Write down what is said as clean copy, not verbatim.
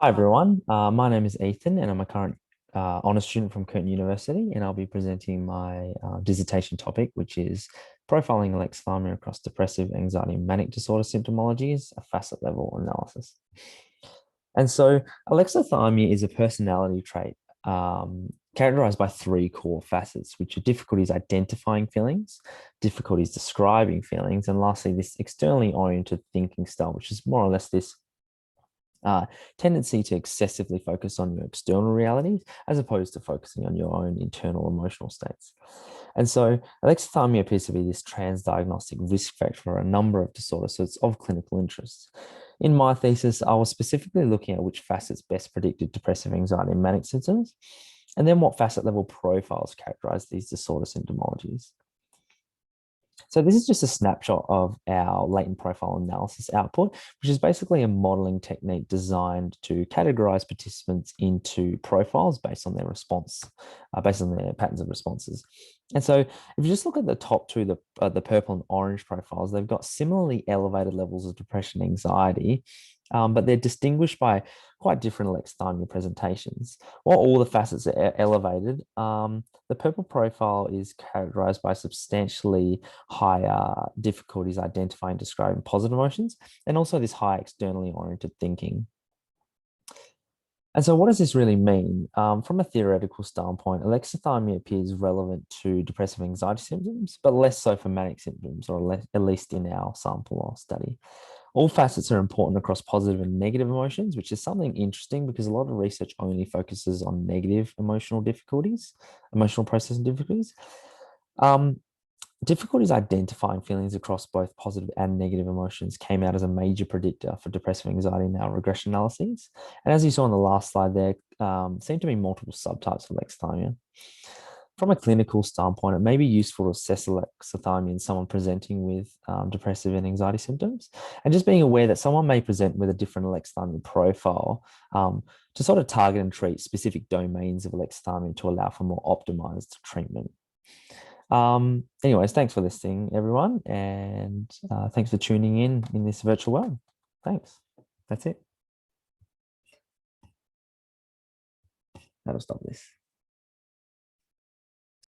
Hi everyone, my name is Ethan and I'm a current honours student from Curtin University, and I'll be presenting my dissertation topic, which is profiling alexithymia across depressive, anxiety and manic disorder symptomologies, a facet level analysis. And so alexithymia is a personality trait characterized by three core facets, which are difficulties identifying feelings, difficulties describing feelings, and lastly, this externally oriented thinking style, which is more or less this tendency to excessively focus on your external realities as opposed to focusing on your own internal emotional states. And so alexithymia appears to be this transdiagnostic risk factor for a number of disorders, so it's of clinical interest. In my thesis, I was specifically looking at which facets best predicted depressive anxiety and manic symptoms, and then what facet level profiles characterize these disorder symptomologies. So this is just a snapshot of our latent profile analysis output, which is basically a modeling technique designed to categorize participants into profiles based on their response, based on their patterns of responses. And so if you just look at the top two, the purple and orange profiles, they've got similarly elevated levels of depression and anxiety, but they're distinguished by quite different alexithymia presentations. While all the facets are elevated, the purple profile is characterized by substantially higher difficulties identifying and describing positive emotions, and also this high externally oriented thinking. And so what does this really mean? From a theoretical standpoint, alexithymia appears relevant to depressive anxiety symptoms, but less so for manic symptoms, or at least in our sample or study. All facets are important across positive and negative emotions, which is something interesting because a lot of research only focuses on negative emotional difficulties, emotional processing difficulties. Difficulties identifying feelings across both positive and negative emotions came out as a major predictor for depressive anxiety in our regression analyses. And as you saw on the last slide, there seem to be multiple subtypes of alexithymia. From a clinical standpoint, it may be useful to assess alexithymia in someone presenting with depressive and anxiety symptoms, and just being aware that someone may present with a different alexithymia profile to sort of target and treat specific domains of alexithymia to allow for more optimized treatment. Anyways, thanks for listening, everyone, and thanks for tuning in this virtual world. Thanks. That's it. How to stop this?